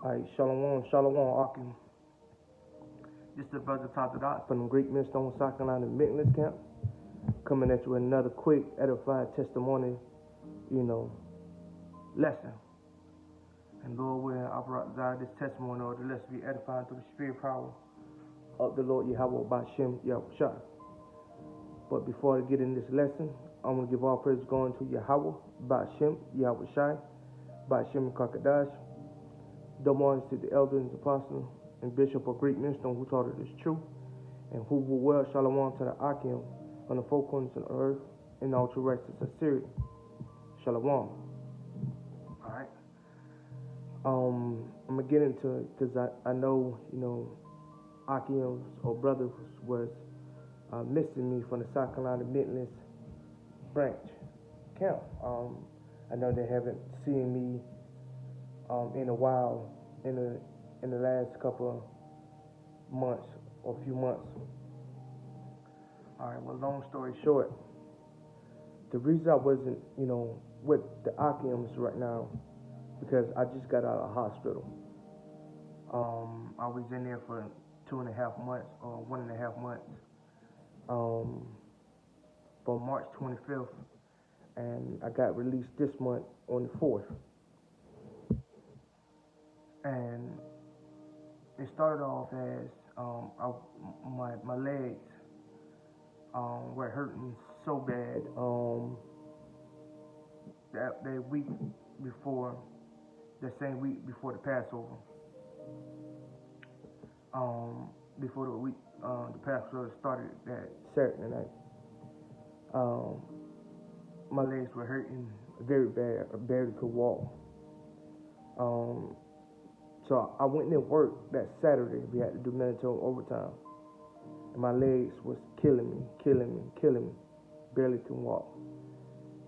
Alright, Shalom, Shalom, Akim. This is the brother Tata Dot from the Greek Millstone South Carolina Maintenance Camp. Coming at you with another quick, edified testimony, lesson. And Lord willing, I brought this testimony or the lesson be edified through the spirit power of the Lord Yahawashi. But before I get in this lesson, I'm going to give all praise going to Yahweh, Ba'ashem, Yahawashi, Ba'ashem Kakadash. Double honors to the elders and apostles and bishop of Greek Millstone who taught it is true, and who will well shalom to the Akim on the four corners of the earth in all true righteousness and sincerity. Shalom. Alright. I'm gonna get into it because I know, Akims or brothers was missing me from the South Carolina Maintenance branch camp. I know they haven't seen me in a while, in the last couple of months or few months. All right, well, long story short, the reason I wasn't, with the Akims right now, because I just got out of hospital. I was in there for 2.5 months or 1.5 months, from March 25th, and I got released this month on the 4th. And it started off as my legs were hurting so bad that week before, the same week before the Passover. Before the Passover started that Saturday night. My legs were hurting very bad. I barely could walk. So I went in work that Saturday. We had to do mandatory overtime. And my legs was killing me. Barely can walk.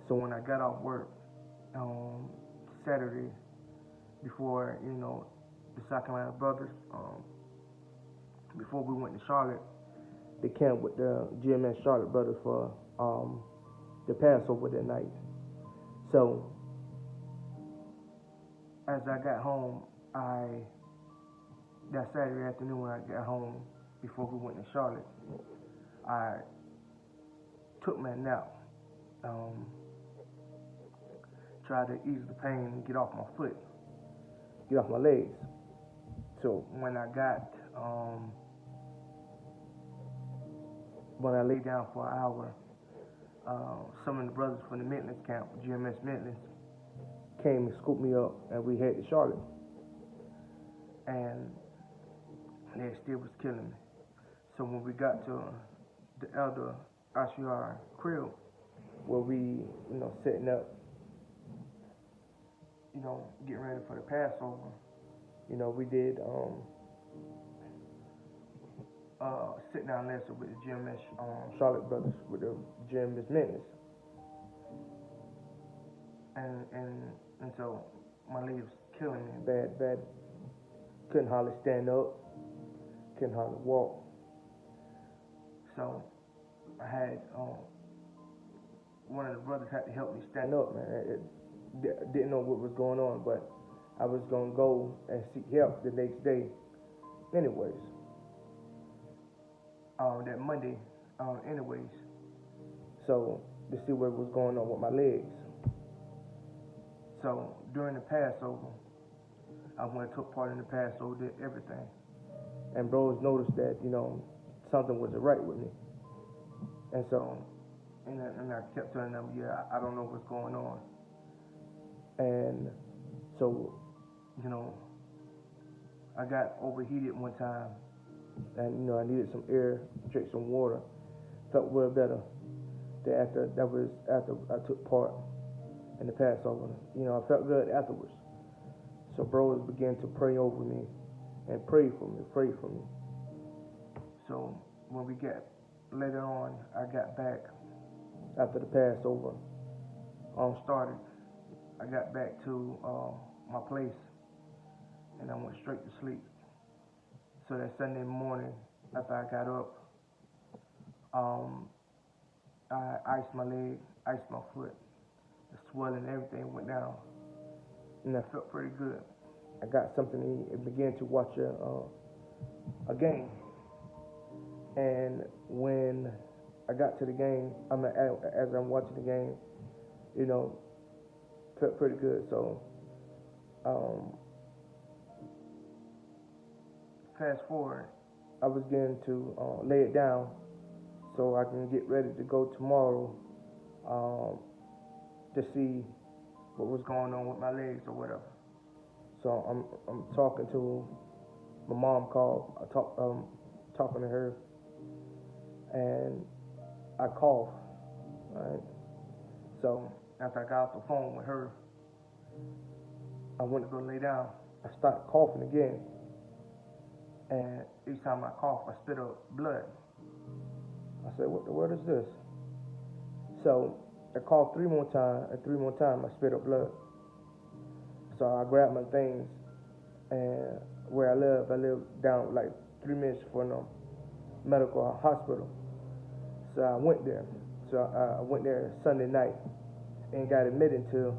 So when I got off work Saturday, before, the South Carolina brothers, before we went to Charlotte, they camped with the GMS Charlotte brothers for the Passover that night. So as I got home, that Saturday afternoon when I got home, before we went to Charlotte, I took my nap, tried to ease the pain and get off my legs. So when I lay down for an hour, some of the brothers from the maintenance camp, GMS maintenance, came and scooped me up, and we headed to Charlotte. And they still was killing me. So when we got to the elder Ashiar crib, where we, setting up, getting ready for the Passover, we did sit down lesson with the GMS Charlotte brothers, with the GMS maintenance. And so my legs was killing me bad. Couldn't hardly stand up, couldn't hardly walk. So I had one of the brothers had to help me stand up, man. Didn't know what was going on, but I was gonna go and seek help the next day anyways. That Monday, anyways. So to see what was going on with my legs. So during the Passover, I went and took part in the Passover, did everything. And bros noticed that, something wasn't right with me. And so, and I kept telling them, I don't know what's going on. And so, I got overheated one time. And, I needed some air, drink some water. Felt well better. That was after I took part in the Passover. I felt good afterwards. So bros began to pray over me and pray for me. So when we got later on, I got back after the Passover started. I got back to my place, and I went straight to sleep. So that Sunday morning, after I got up, I iced my leg, iced my foot. The swelling and everything went down, and I felt pretty good. I got something to eat and began to watch a game. And when I got to the game, as I'm watching the game, you know, felt pretty good. So um, fast forward, I was getting to lay it down so I can get ready to go tomorrow um, to see what was going on with my legs or whatever. So I'm talking to my mom. Called. Talking to her, and I cough. Right. So after I got off the phone with her, I went to go lay down. I started coughing again, and each time I cough, I spit up blood. I said, "What the word is this?" So I coughed 3 more times, and 3 more times I spit up blood. So I grabbed my things, and where I live down like 3 minutes from the medical hospital. So I went there. So I went there Sunday night and got admitted until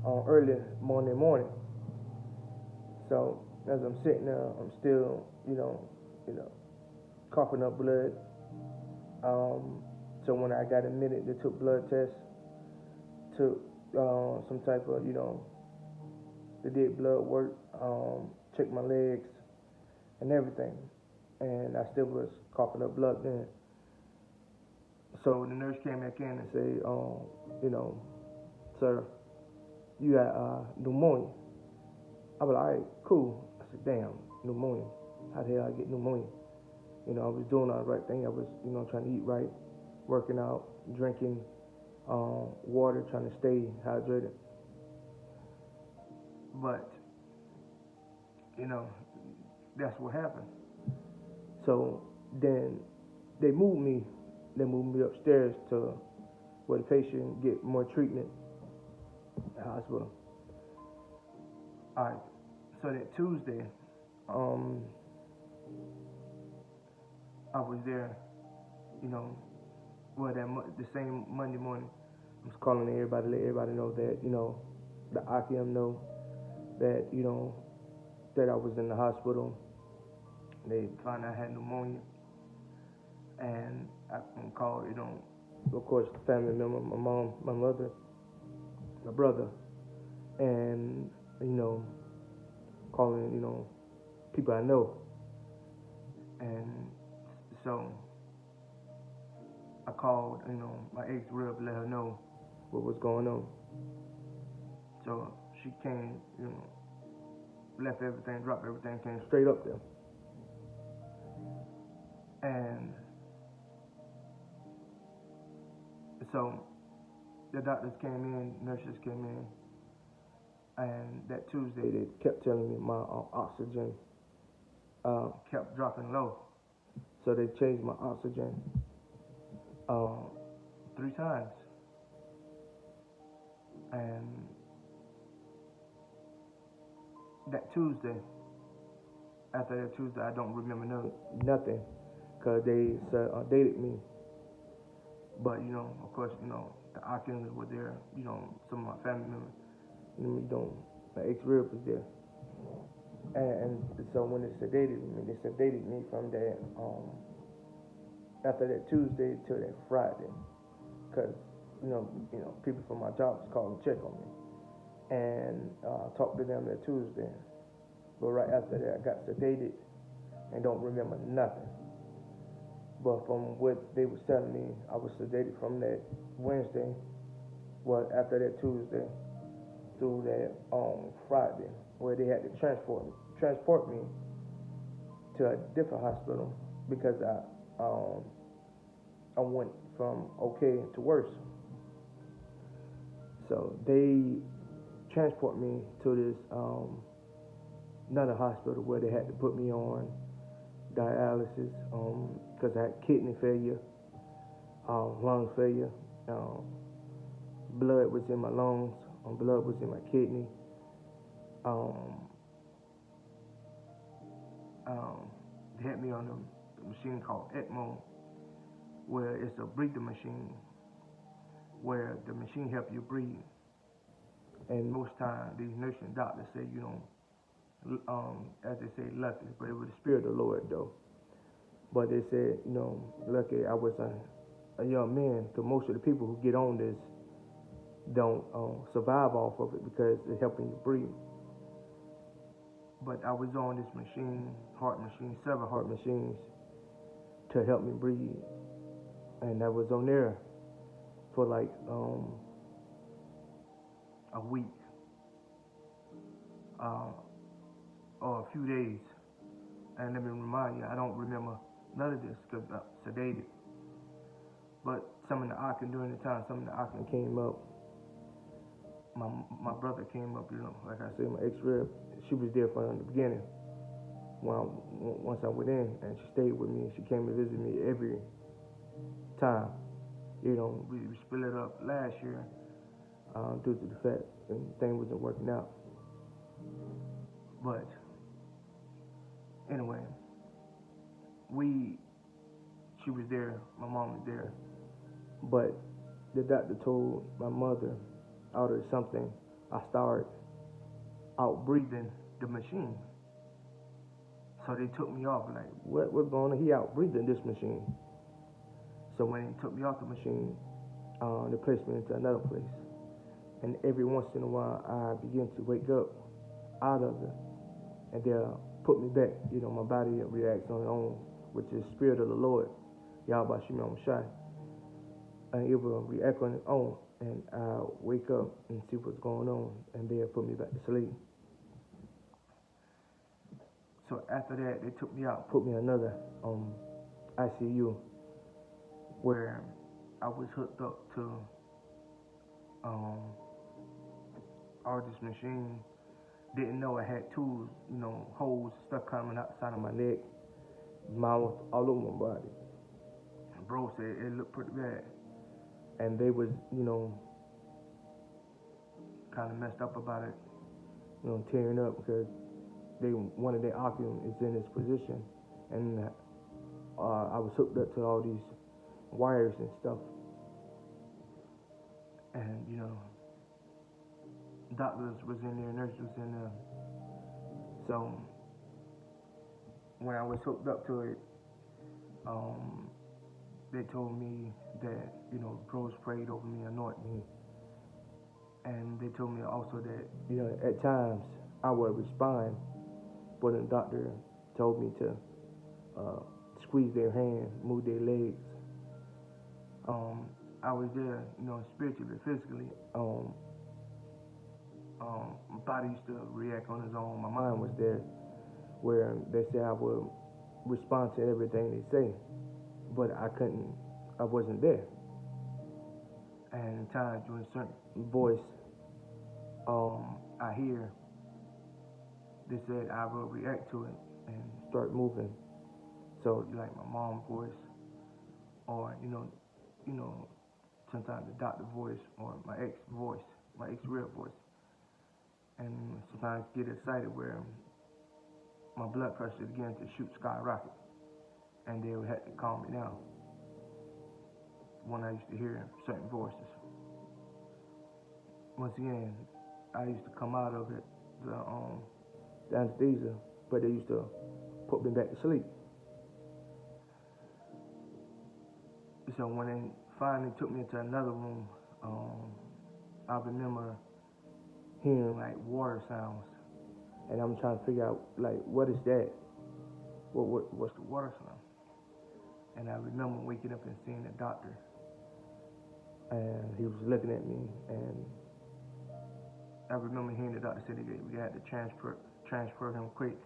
early Monday morning. So as I'm sitting there, I'm still, coughing up blood. So when I got admitted, they took blood tests, took some type of, they did blood work, checked my legs and everything, and I still was coughing up blood then. So the nurse came back in and said, sir, you got pneumonia. I was like, all right, cool. I said, damn, pneumonia. How the hell I get pneumonia? I was doing all the right thing. I was, trying to eat right, working out, drinking water, trying to stay hydrated. But, that's what happened. So then they moved me upstairs to where the patient get more treatment at the hospital. All right. So that Tuesday, I was there, the same Monday morning. I was calling everybody, let everybody know that, the IQM know that, that I was in the hospital. They found I had pneumonia. And I can call, of course, the family member, my mom, my mother, my brother, and, calling, people I know. And so I called, my ex-rib, let her know what was going on. So she came, left everything, dropped everything, came straight up there. And so the doctors came in, nurses came in, and that Tuesday they kept telling me my oxygen kept dropping low. So they changed my oxygen 3 times. And that Tuesday, after that Tuesday, I don't remember nothing because they dated me. But, of course, the Akins were there, some of my family members, my ex-rib was there. And so when they sedated me from that, after that Tuesday till that Friday, because, people from my job was calling to check on me. And talked to them that Tuesday. But right after that, I got sedated and don't remember nothing. But from what they was telling me, I was sedated from that Wednesday, after that Tuesday, through that Friday, where they had to transport me to a different hospital because I went from okay to worse. So they transport me to this another hospital where they had to put me on dialysis because I had kidney failure, lung failure, blood was in my lungs, blood was in my kidney. They had me on the machine called ECMO, where it's a breathing machine, where the machine helps you breathe. And most times, these nurses and doctors say, as they say, lucky, but it was the Spirit of the Lord though. But they said, lucky I was a young man, because most of the people who get on this don't survive off of it because it's helping you breathe. But I was on this machine, heart machine, several heart machines to help me breathe, and I was on there for like a week or a few days. And let me remind you, I don't remember none of this because I'm sedated. But some of the oxygen during the time, some of the oxygen came up. My brother came up, like I said, my ex-rep, she was there from the beginning. Once I went in, and she stayed with me, she came to visit me every time. We split it up last year due to the fact that things wasn't working out. But anyway, she was there, my mom was there, but the doctor told my mother out of something, I started out breathing the machine. So they took me off, like, what's going on? He out breathing this machine. So when they took me off the machine, they placed me into another place. And every once in a while, I begin to wake up out of it, and they'll put me back. My body reacts on its own, which is the Spirit of the Lord, Yahawashi, and it will react on its own. And I'll wake up and see what's going on, and they'll put me back to sleep. So after that, they took me out, put me in another ICU, where I was hooked up to all this machine. Didn't know I had tools, holes, stuff coming outside of my neck, mouth, all over my body. And bro said it looked pretty bad. And they was, kind of messed up about it, tearing up because one of their oxygen is in this position, and I was hooked up to all these wires and stuff, and doctors was in there, nurses was in there. So when I was hooked up to it, they told me that bros prayed over me, anointed me, and they told me also that at times I would respond. But the doctor told me to squeeze their hand, move their legs. I was there, spiritually, physically. My body used to react on its own. My mind was there, where they said I would respond to everything they say, but I wasn't there. And at times, during a certain voice, I hear, they said I will react to it and start moving. So like my mom's voice, or sometimes the doctor's voice, or my ex-real voice, and sometimes get excited where my blood pressure began to shoot skyrocket, and they would have to calm me down when I used to hear certain voices. Once again, I used to come out of it, the anesthesia, but they used to put me back to sleep. So when they finally took me into another room, I remember hearing like water sounds, and I'm trying to figure out like what is that? What's the water sound? And I remember waking up and seeing the doctor, and he was looking at me, and I remember hearing the doctor say that we had to transfer him quick.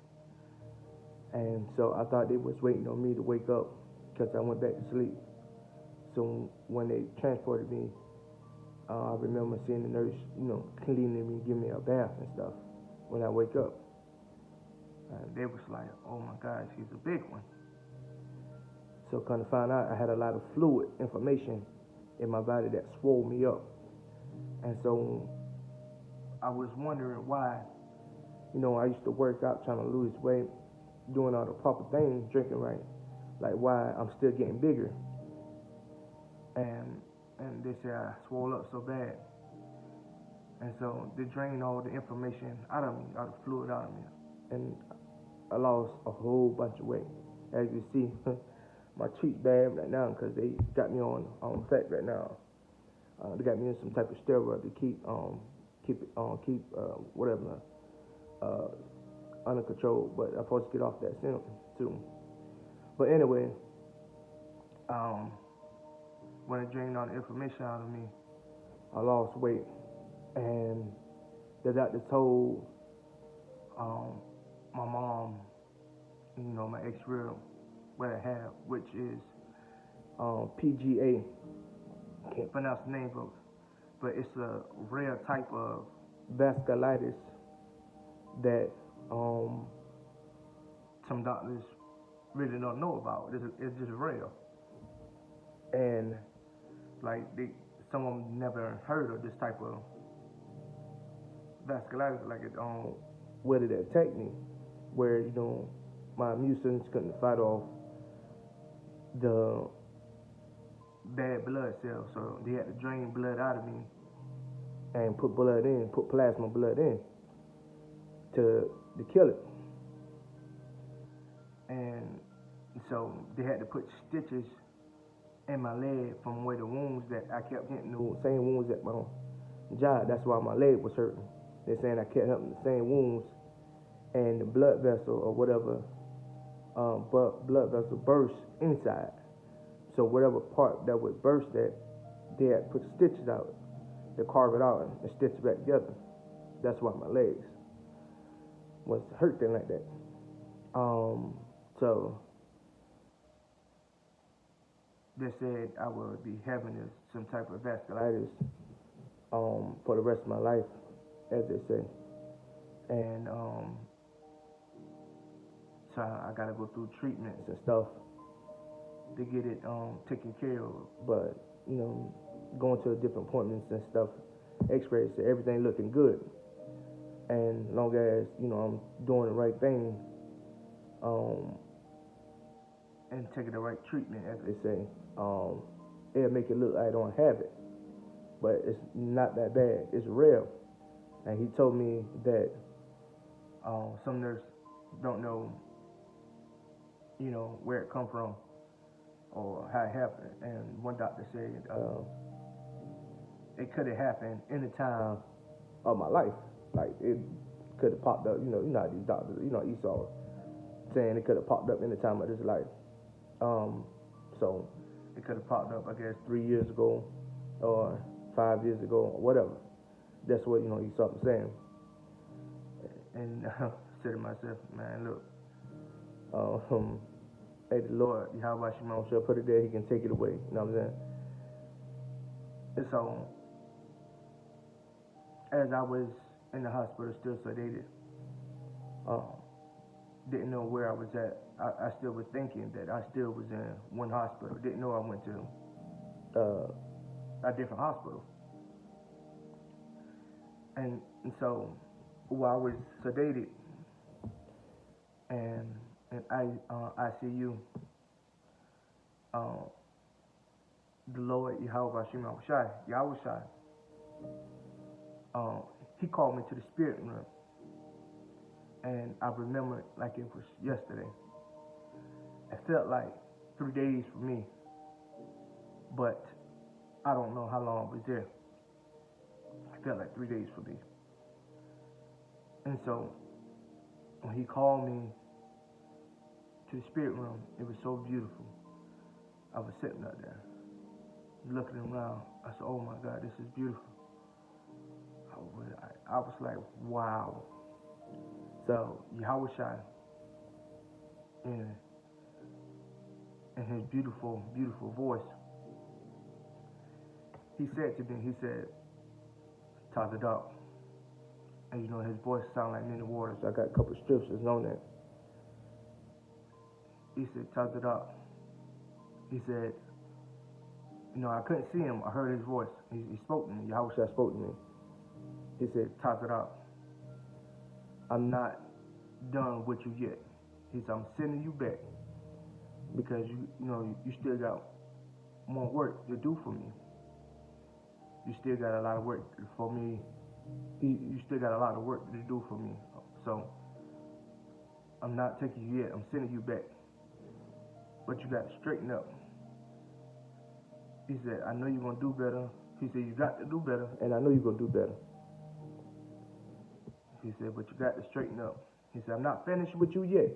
And so I thought they was waiting on me to wake up because I went back to sleep. So when they transported me, I remember seeing the nurse, cleaning me, giving me a bath and stuff when I wake up. And they was like, oh my gosh, he's a big one. So kind of found out I had a lot of fluid information in my body that swole me up. And so I was wondering why, I used to work out trying to lose weight, doing all the proper things, drinking right, like why I'm still getting bigger. And they said I swole up so bad. And so they drained all the information out of me, all the fluid out of me. and I lost a whole bunch of weight. As you see, my cheeks bad right now because they got me on fat right now. They got me in some type of steroid to keep whatever uh, under control. But I'm supposed to get off that soon. But anyway, when it drained all the information out of me, I lost weight, and the doctor told my mom, my ex-real, what I have, which is PGA. Can't pronounce the name of it, but it's a rare type of vasculitis that some doctors really don't know about. It's just rare, and like some of them never heard of this type of vasculitis. Like where did it attack me? Where my immune system couldn't fight off the bad blood cells, so they had to drain blood out of me and put plasma blood in to kill it. And so they had to put stitches in my leg from where the wounds that I kept getting, the same wounds at my job. That's why my leg was hurting. They're saying I kept having the same wounds, and the blood vessel or whatever, blood vessel burst inside. So whatever part that would burst that, they had to put the stitches out, to carve it out and stitch it back together. That's why my legs was hurting like that. So they said I would be having some type of vasculitis for the rest of my life, as they say. And so I gotta go through treatments and stuff to get it taken care of. But going to different appointments and stuff, X-rays, so everything looking good. And long as I'm doing the right thing, and taking the right treatment, as they say, it'll make it look like I don't have it. But it's not that bad. It's real. And he told me that some nurses don't know, where it come from or how it happened. And one doctor said it could have happened any time of my life. Like it could have popped up. You know how these doctors, Esau saying it could have popped up any time of his life. So it could have popped up, I guess, 3 years ago or 5 years ago or whatever. That's what Esau was saying. And I said to myself, man, look, hey, the Lord, Yahawashi, shall put it there, he can take it away. You know what I'm saying? And so, as I was in the hospital, still sedated, didn't know where I was at. I still was thinking that I still was in one hospital. Didn't know I went to a different hospital. And so, while I was sedated and ICU, the Lord Yahawashi, he called me to the spirit room, and I remember it like it was yesterday. It felt like 3 days for me, but I don't know how long I was there. It felt like 3 days for me. And so when he called me to the spirit room, it was so beautiful. I was sitting up there, looking around. I said, oh my God, this is beautiful. I was like, wow. So Yahawashi, in his beautiful, beautiful voice, he said to me, he said, Tazadak. And his voice sounded like many waters. I got a couple of scriptures on that. He said, Tazadak. He said, I couldn't see him. I heard his voice. He spoke to me. Yahawashi spoke to me. He said, Tazadak, I'm not done with you yet. He said, I'm sending you back because you still got more work to do for me. You still got a lot of work for me. You still got a lot of work to do for me. So I'm not taking you yet. I'm sending you back. But you got to straighten up. He said, I know you're going to do better. He said, you got to do better, and I know you're going to do better. He said, but you got to straighten up. He said, I'm not finished with you yet,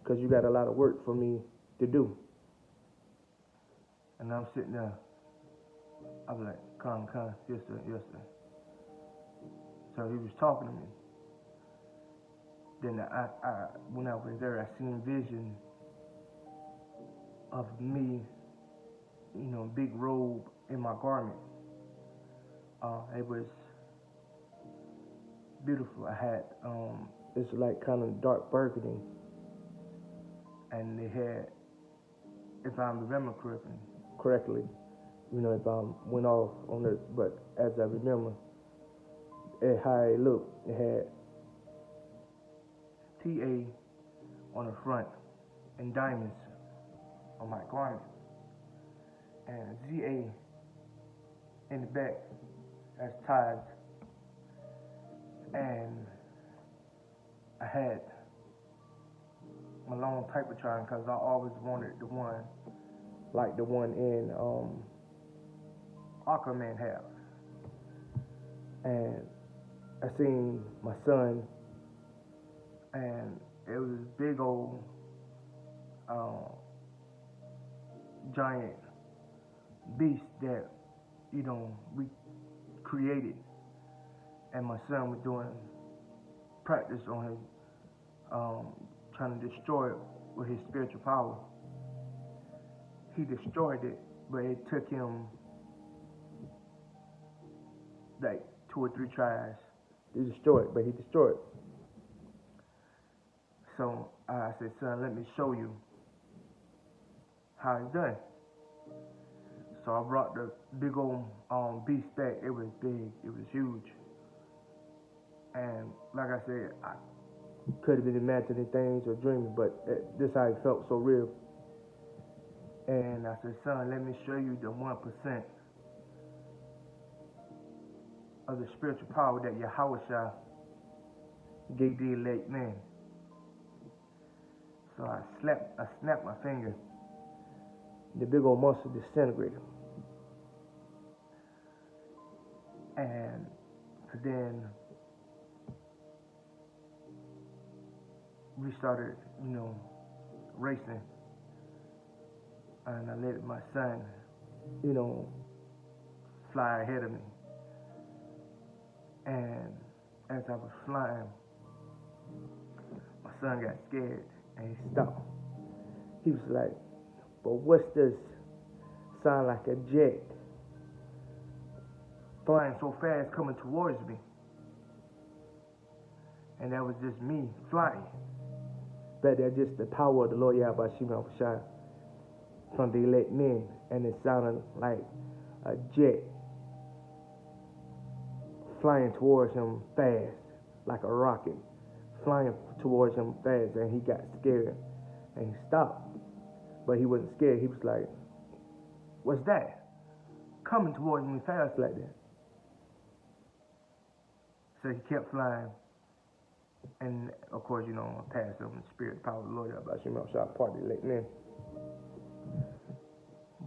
because you got a lot of work for me to do. And I'm sitting there. I was like, calm, yes sir, yes sir. So he was talking to me. Then when I was there, I seen vision of me, big robe in my garment. It was beautiful. I had, it's like kind of dark burgundy. And they had, if I remember correctly, if I went off on this, but as I remember, how it looked, it had TA on the front and diamonds on my garment, and ZA in the back as ties, and I had my long Typetron because I always wanted the one like the one in Aquaman have. And I seen my son, and it was this big old giant beast that we created, and my son was doing practice on his trying to destroy it with his spiritual power. He destroyed it, but it took him like 2 or 3 tries to destroy it, but he destroyed it. So I said, son, let me show you how it's done. So I brought the big old beast back. It was big, it was huge. And like I said, I could have been imagining things or dreaming, but this is how it felt so real. And I said, son, let me show you the 1% of the spiritual power that Yahawashi gave the elect man. So I snapped my finger. The big old monster disintegrated. And then we started, racing. And I let my son, fly ahead of me. And as I was flying, my son got scared and he stopped. He was like, but what's this? Sound like a jet flying so fast coming towards me. And that was just me flying. But that's just the power of the Lord Yahawashi from the elect men. And it sounded like a jet flying towards him fast, like a rocket, flying towards him fast. And he got scared and he stopped. But he wasn't scared. He was like, what's that? Coming towards me fast like that. So he kept flying. And of course, pass over the spirit, power of the Lord, Yahawashi, part of the elect men.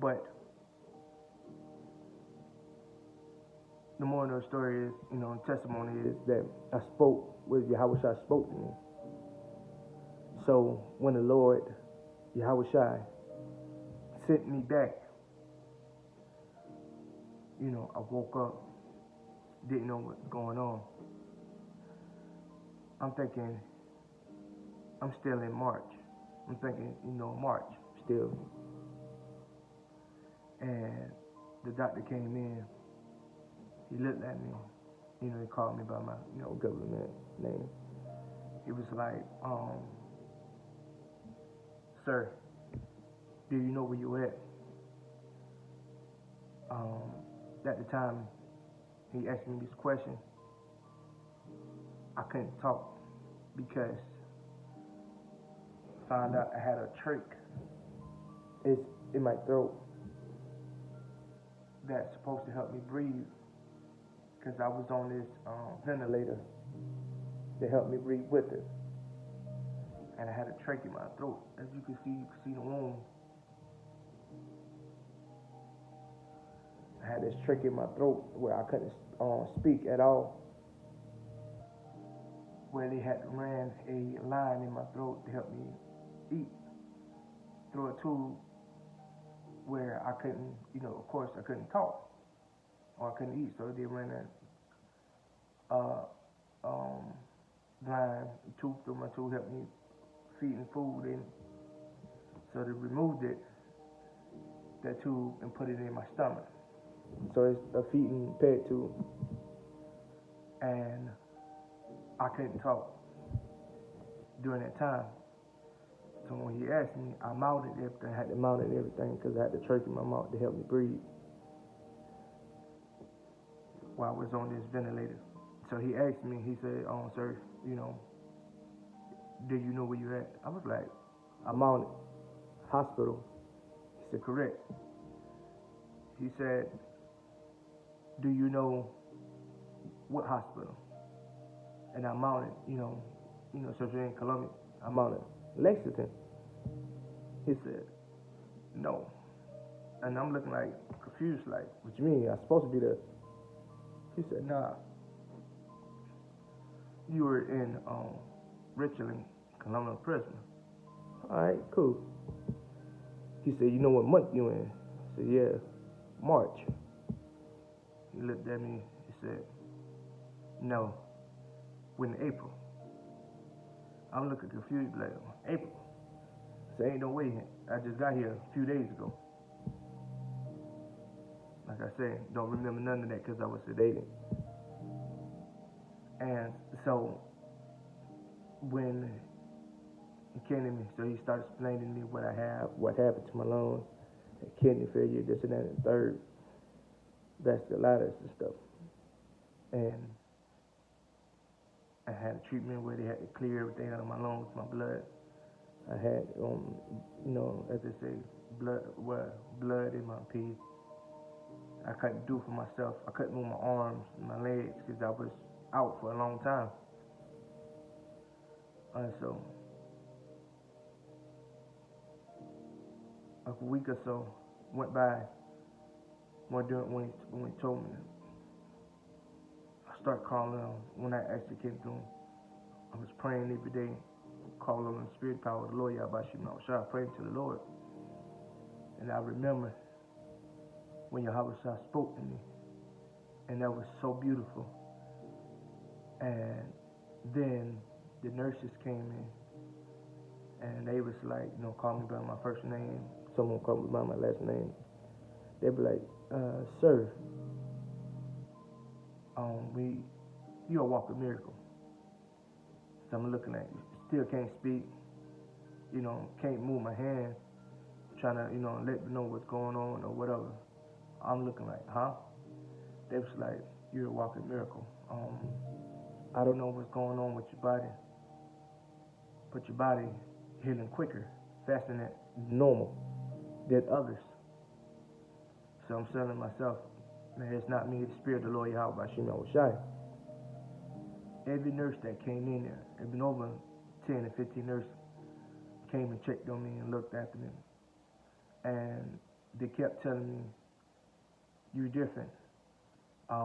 But the moral of the story is, testimony is that I spoke with Yahawashi spoke to me. So when the Lord Yahawashi sent me back, I woke up, didn't know what's going on. I'm thinking, I'm still in March. I'm thinking, March still. And the doctor came in. He looked at me. He called me by my, government name. He was like, sir, do you know where you at? At the time, he asked me this question. I couldn't talk because I found out I had a trach. It's in my throat that's supposed to help me breathe, because I was on this ventilator to help me breathe with it. and I had a trach in my throat. As you can see the wound. I had this trach in my throat where I couldn't speak at all. Where they had ran a line in my throat to help me eat through a tube where I couldn't, of course I couldn't talk or I couldn't eat. So they ran a line tube through my tube, helped me feeding food in. So they removed that tube and put it in my stomach. So it's a feeding peg tube, and I couldn't talk during that time. So when he asked me, I mounted everything. I had to mount everything because I had the trach in my mouth to help me breathe while I was on this ventilator. So he asked me, he said, sir, do you know where you're at? I was like, I'm on it. Hospital. He said, correct. He said, do you know what hospital? And I'm on it, so if you're in Columbia, I'm on it. Lexington. He said, no. And I'm looking like confused, like, what you mean? I'm supposed to be there. He said, nah. You were in Richland, Columbia prison. All right, cool. He said, you know what month you in? I said, yeah, March. He looked at me, he said, no, we're in April. I'm looking confused, like, April? I said, ain't no way, I just got here a few days ago. Like I said, don't remember none of that because I was sedated. And so, when he came to me, so he started explaining to me what I have, what happened to my lungs, kidney failure, this and that, and third, vasculitis and stuff. And I had a treatment where they had to clear everything out of my lungs, my blood. I had, as they say, blood in my pee. I couldn't do for myself. I couldn't move my arms and my legs because I was out for a long time. So, a week or so went by when he told me. I started calling him. When I actually came to him, I was praying every day, calling on the spirit power of the Lord Yahawashi, praying to the Lord. And I remember when Yahawashi spoke to me, and that was so beautiful. And then the nurses came in, and they was like, call me by my first name. Someone called me by my last name. They'd be like, sir, you're a walking miracle. So I'm looking at you, still can't speak, can't move my hand, trying to, let me know what's going on or whatever. I'm looking like, huh? They was like, you're a walking miracle. I don't know what's going on with your body, but your body healing quicker, faster than normal, than others. So I'm telling myself, man, it's not me, it's the spirit of the Lord Yahawashi. Every nurse that came in there, there'd been over 10 or 15 nurses, came and checked on me and looked after me. And they kept telling me, you're different. I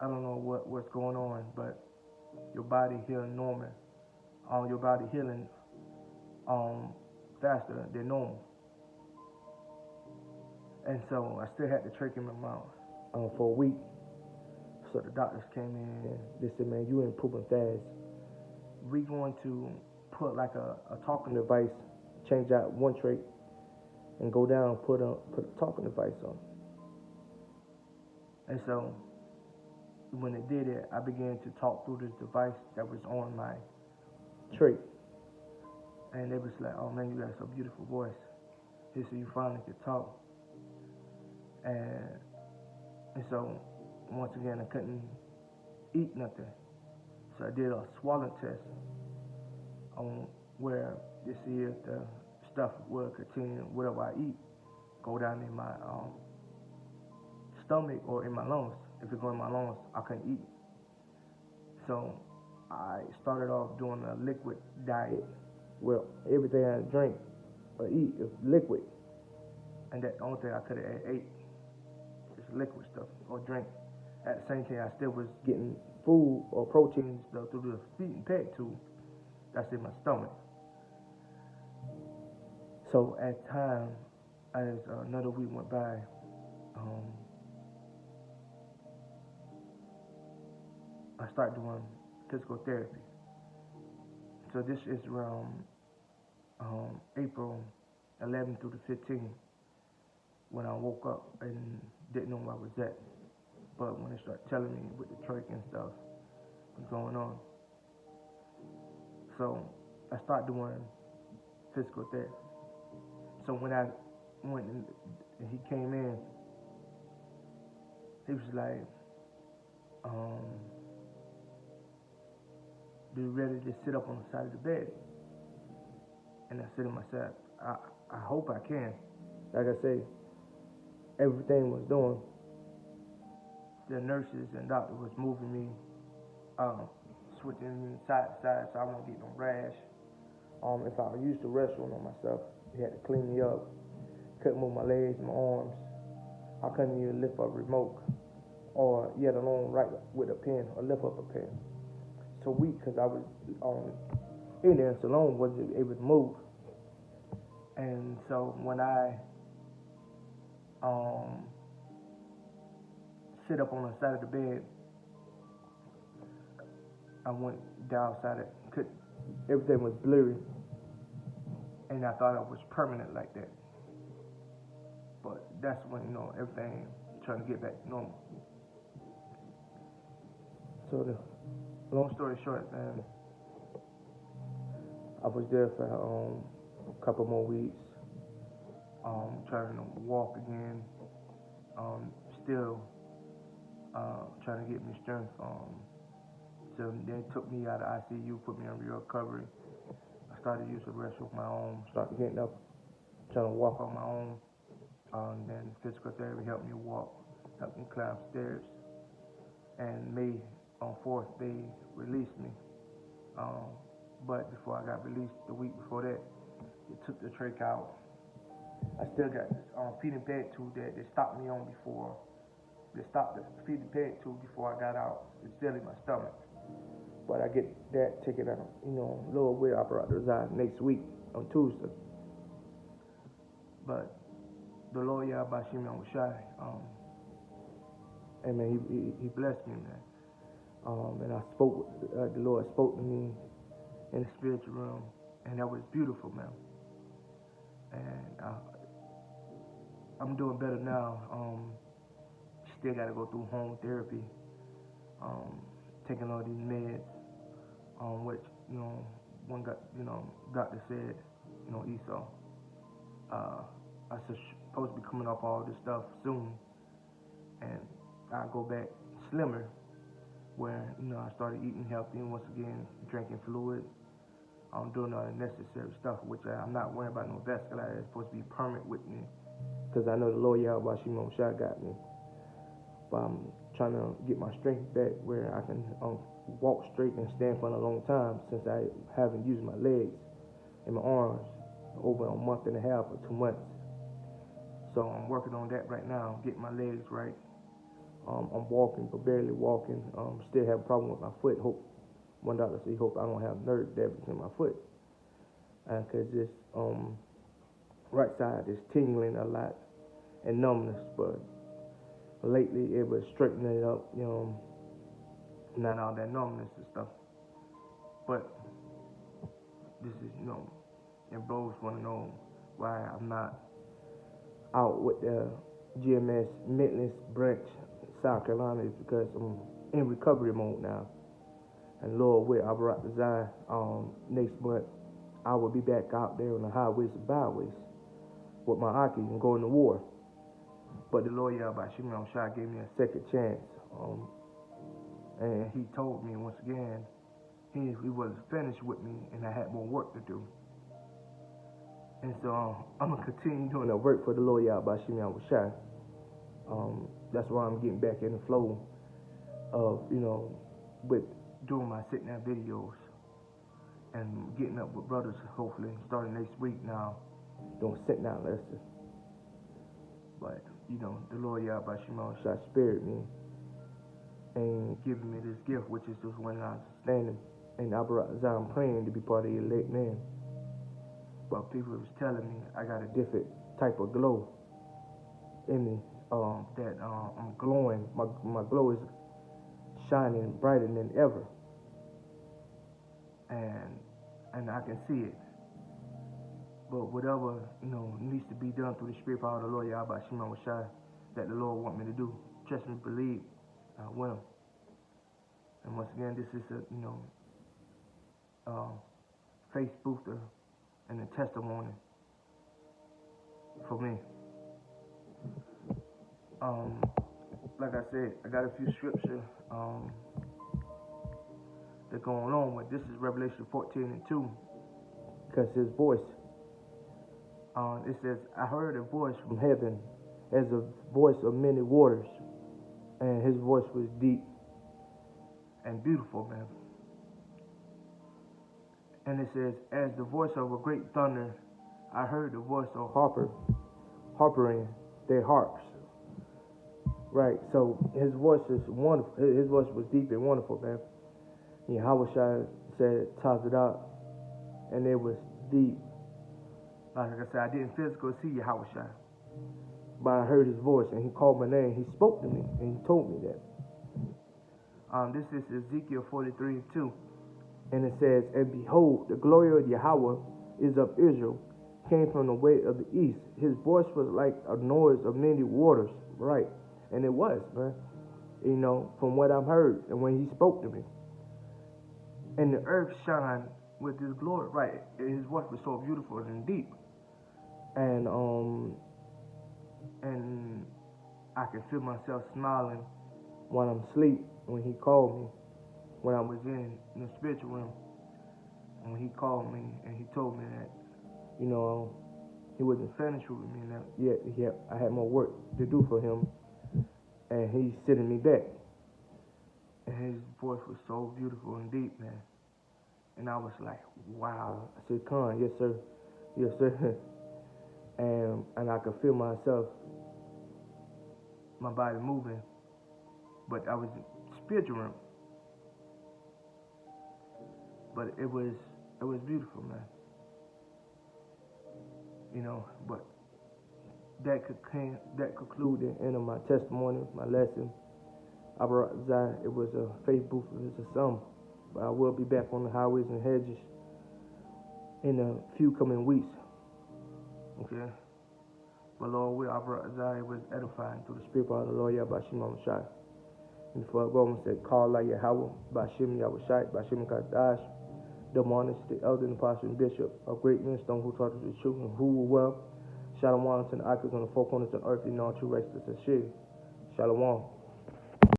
don't know what's going on, but your body healing normal. Your body healing faster than normal. And so I still had the trach in my mouth for a week. So the doctors came in, they said, man, you ain't pooping fast. We going to put like a talking device, change out one trach, and go down, put a talking device on. And so when they did it, I began to talk through this device that was on my trach. And they was like, oh man, you got a beautiful voice. He said, you finally could talk. And so once again, I couldn't eat nothing. So I did a swallow test on where to see if the stuff will continue, whatever I eat, go down in my stomach or in my lungs. If it go in my lungs, I couldn't eat. So I started off doing a liquid diet, well, everything I drink or eat is liquid, and that the only thing I could have ate is liquid stuff or drink. At the same time, I still was getting food or protein stuff through the feeding peg tube that's in my stomach. So at time, as another week went by, I started doing physical therapy. So this is around April 11th through the 15th when I woke up and didn't know where I was at. But when they started telling me with the trach and stuff was going on, so I started doing physical therapy. So when I went and he came in, he was like, "Be ready to sit up on the side of the bed." And I said to myself, I hope I can. Like I say, everything was doing. The nurses and doctor was moving me, switching me side to side so I won't get no rash. If I used the restroom on myself, he had to clean me up. Couldn't move my legs, my arms. I couldn't even lift up a remote or yet alone write with a pen or lift up a pen. So weak because I was in there so long, wasn't able to move. And so when I sit up on the side of the bed, I went down outside it. Everything was blurry, and I thought it was permanent like that. But that's when everything trying to get back to normal. So the long story short, man, I was there for a couple more weeks, trying to walk again, still trying to get me strength. So they took me out of ICU, put me on recovery. I started using the restroom on my own, started getting up, trying to walk on my own. Then physical therapy helped me walk, helped me climb stairs. And May on 4th, they released me. But before I got released, the week before that, they took the trach out. I still got feeding peg tube that they stopped me on before. They stopped the feeding peg tube before I got out. It's still in my stomach. But I get that taken out, lower weight apparatus next week on Tuesday. But the Lord Yahawashi and man, he blessed me, man. And I spoke, the Lord spoke to me in the spiritual realm, and that was beautiful, man. And I'm doing better now. Still got to go through home therapy, taking all these meds, which one got, doctor said, Esau, I supposed to be coming off all this stuff soon, and I go back slimmer, where I started eating healthy and once again drinking fluid. I'm doing all the necessary stuff, which I'm not worrying about no vasculitis. It's supposed to be permanent with me, because I know the Lord Yahawashi got me. But I'm trying to get my strength back where I can walk straight and stand for a long time, since I haven't used my legs and my arms over a month and a half or 2 months. So I'm working on that right now, getting my legs right. I'm walking, but barely walking. Still have a problem with my foot. One doctor said, hope I don't have nerve damage in my foot. Because this right side is tingling a lot and numbness, but lately it was straightening it up, not all that numbness and stuff. But this is, and bros want to know why I'm not out with the GMS Midlands branch, South Carolina, is because I'm in recovery mode now. And Lord, with Abarat Design, next month, I will be back out there on the highways and byways with my Aki and going to war. But the Lord Yahawashi gave me a second chance. And he told me once again, he wasn't finished with me and I had more work to do. And so I'm going to continue doing the work for the Lord Yahawashi. That's why I'm getting back in the flow of, with doing my sit-down videos. And and getting up with brothers, hopefully, starting next week now, doing sit down lessons. But, you know, the Lord Yahawashi shall spared me and giving me this gift, which is just when I'm standing in I'm praying to be part of the elect man. But people was telling me I got a different type of glow in me, that I'm glowing. My glow is shining brighter than ever, and I can see it. But whatever, you know, needs to be done through the spirit power of the Lord Yahawashi that the Lord want me to do, trust me, believe, I will. And once again, this is a, you know, faith booster and a testimony for me. Like I said, I got a few scriptures that go along with this. Is Revelation 14:2, because his voice. It says, I heard a voice from heaven as a voice of many waters, and his voice was deep and beautiful, man. And it says, as the voice of a great thunder, I heard the voice of harping their harps. Right, so his voice is wonderful. His voice was deep and wonderful, man. Yahawashi said, tossed it out, and it was deep. Like I said, I didn't physically see Yahawashi, but I heard his voice, and he called my name. He spoke to me, and he told me that. This is Ezekiel 43:2, and it says, and behold, the glory of Yahweh is of Israel, came from the way of the east. His voice was like a noise of many waters, right? And it was, man, you know, from what I've heard, and when he spoke to me. And the earth shined with his glory, right? His voice was so beautiful and deep. And I can feel myself smiling when I'm asleep when he called me, when I was in the spiritual realm. And when he called me and he told me that, you know, he wasn't finished with me, and that yet I had more work to do for him, and he's sending me back. And his voice was so beautiful and deep, man. And I was like, wow. I said, Khan, yes sir, yes sir. And I could feel myself, my body moving, but I was spiritual realm. But it was beautiful, man. You know, but that concluded the end of my testimony, my lesson. It was a faith boost, it was a sum. But I will be back on the highways and hedges in a few coming weeks. Okay? But Lord, we it was edifying through the spirit of the Lord Yahawashi. And before I go, I'm going to say, call like Yahweh, Bashim Yahawashi, Bashim Kadash, the monarch, the elder, and apostle, and bishop, a great millstone who taught us the truth and who will well. Shalom to the icons on the four corners of the earth, and all true righteousness and shit. Shalom.